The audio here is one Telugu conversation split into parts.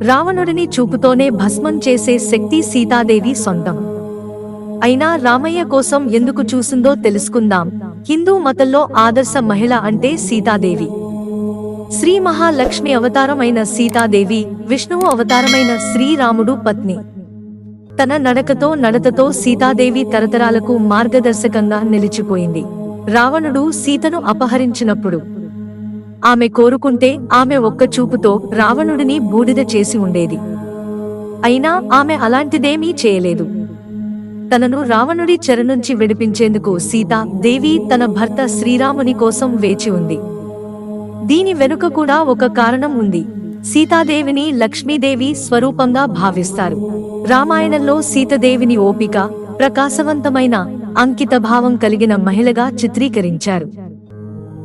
రావణుడిని చూపుతోనే భస్మం చేసే శక్తి సీతాదేవి సొంతం. అయినా రామయ్య కోసం ఎందుకు చూసిందో తెలుసుకుందాం. హిందూ మతంలో ఆదర్శ మహిళ అంటే సీతాదేవి. శ్రీ మహాలక్ష్మి అవతారమైన సీతాదేవి విష్ణువు అవతారమైన శ్రీరాముడు పత్ని. తన నడతతో సీతాదేవి తరతరాలకు మార్గదర్శకంగా నిలిచిపోయింది. రావణుడు సీతను అపహరించినప్పుడు ఆమె కోరుకుంటే ఆమె ఒక్క చూపుతో రావణుడిని బూడిద చేసి ఉండేది. అయినా ఆమె అలాంటిదేమీ చేయలేదు. తనను రావణుడి చెర నుంచి విడిపించేందుకు సీతాదేవి తన భర్త శ్రీరాముని కోసం వేచి ఉంది. దీని వెనుక కూడా ఒక కారణం ఉంది. సీతాదేవిని లక్ష్మీదేవి స్వరూపంగా భావిస్తారు. రామాయణంలో సీతాదేవిని ఓపిక, ప్రకాశవంతమైన, అంకితభావం కలిగిన మహిళగా చిత్రీకరించారు.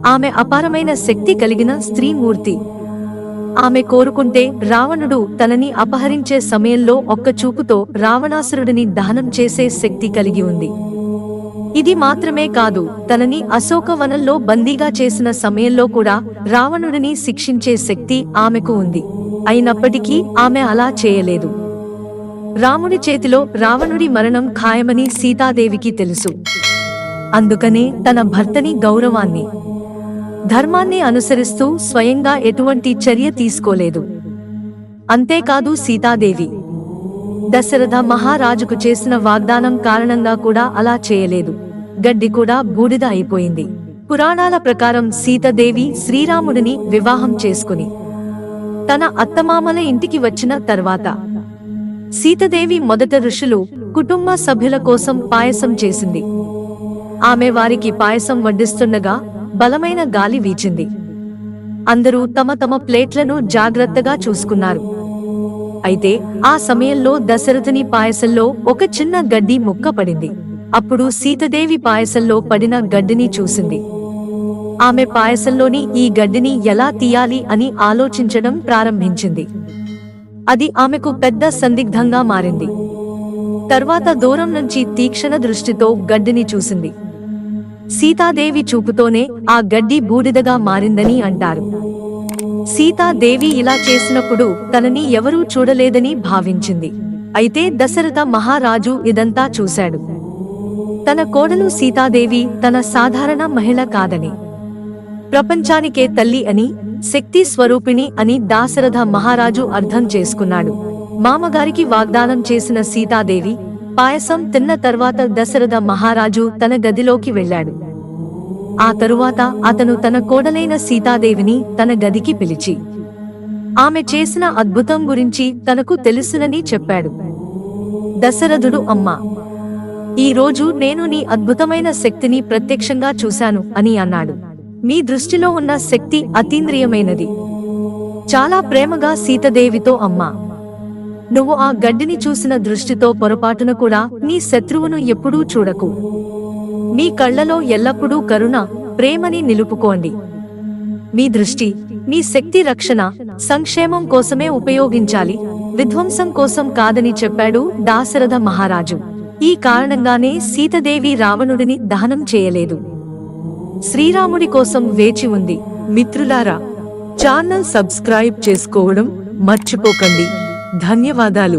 ఆమె అపారమైన శక్తి కలిగిన స్త్రీమూర్తి. ఆమె కోరుకుంటే రావణుడు తనని అపహరించే సమయంలో ఒక్క చూపుతో రావణాసురుడిని దహనం చేసే శక్తి కలిగి ఉంది. ఇది మాత్రమే కాదు, తనని అశోకవనంలో బందీగా చేసిన సమయంలో కూడా రావణుడిని శిక్షించే శక్తి ఆమెకు ఉంది. అయినప్పటికీ ఆమె అలా చేయలేదు. రాముడి చేతిలో రావణుడి మరణం ఖాయమని సీతాదేవికి తెలుసు. అందుకనే తన భర్తని గౌరవాన్ని, ధర్మాన్ని అనుసరిస్తూ స్వయంగా ఎటువంటి చర్య తీసుకోలేదు. అంతేకాదు, సీతాదేవి దశరథ మహారాజుకు చేసిన వాగ్దానం కారణంగా కూడా అలా చేయలేదు. గడ్డి కూడా బూడిద అయిపోయింది. పురాణాల ప్రకారం సీతాదేవి శ్రీరాముడిని వివాహం చేసుకుని తన అత్తమామల ఇంటికి వచ్చిన తర్వాత సీతాదేవి మొదట ఋషులు, కుటుంబ సభ్యుల కోసం పాయసం చేసింది. ఆమె వారికి పాయసం వడ్డిస్తుండగా బలమైన గాలి వీచింది. అందరూ తమ తమ ప్లేట్లను జాగ్రత్తగా చూసుకున్నారు. అయితే ఆ సమయంలో దశరథుని పాయసంలో ఒక చిన్న గడ్డి ముక్క పడింది. అప్పుడు సీతాదేవి పాయసంలో పడిన గడ్డిని చూసింది. ఆమె పాయసంలోని ఈ గడ్డిని ఎలా తీయాలి అని ఆలోచించడం ప్రారంభించింది. అది ఆమెకు పెద్ద సందిగ్ధంగా మారింది. తర్వాత దూరం నుంచి తీక్షణ దృష్టితో గడ్డిని చూసింది. సీతాదేవి చూపుతోనే ఆ గడ్డి బూడిదగా మారిందని అంటారు. సీతాదేవి ఇలా చేసినప్పుడు తనని ఎవరూ చూడలేదని భావించింది. అయితే దశరథ మహారాజు ఇదంతా చూశాడు. తన కోడలు సీతాదేవి తన సాధారణ మహిళ కాదని, ప్రపంచానికే తల్లి అని, శక్తి స్వరూపిణి అని దశరథ మహారాజు అర్థం చేసుకున్నాడు. మామగారికి వాగ్దానం చేసిన సీతాదేవి పాయసం తిన్న తర్వాత దశరథ మహారాజు తన గదిలోకి వెళ్ళాడు. ఆ తరువాత అతను తన కోడలైన సీతాదేవిని తన గదికి పిలిచి ఆమె చేసిన అద్భుతం గురించి తనకు తెలుసునని చెప్పాడు. దశరథుడు, అమ్మా, ఈ రోజు నేను నీ అద్భుతమైన శక్తిని ప్రత్యక్షంగా చూశాను అని అన్నాడు. మీ దృష్టిలో ఉన్న శక్తి అతీంద్రియమైనది. చాలా ప్రేమగా సీతాదేవితో, అమ్మా, నువ్వు ఆ గడ్డిని చూసిన దృష్టితో పొరపాటున కూడా నీ శత్రువును ఎప్పుడూ చూడకు. మీ కళ్లలో ఎల్లప్పుడూ కరుణ, ప్రేమని నిలుపుకోండి. మీ దృష్టి, మీ శక్తి రక్షణ, సంక్షేమం కోసమే ఉపయోగించాలి, విధ్వంసం కోసం కాదని చెప్పాడు దశరథ మహారాజు. ఈ కారణంగానే సీతాదేవి రావణుడిని దహనం చేయలేదు. శ్రీరాముడి కోసం వేచి ఉంది. మిత్రులారా, ఛానల్ సబ్స్క్రైబ్ చేసుకోవడం మర్చిపోకండి. ధన్యవాదాలు.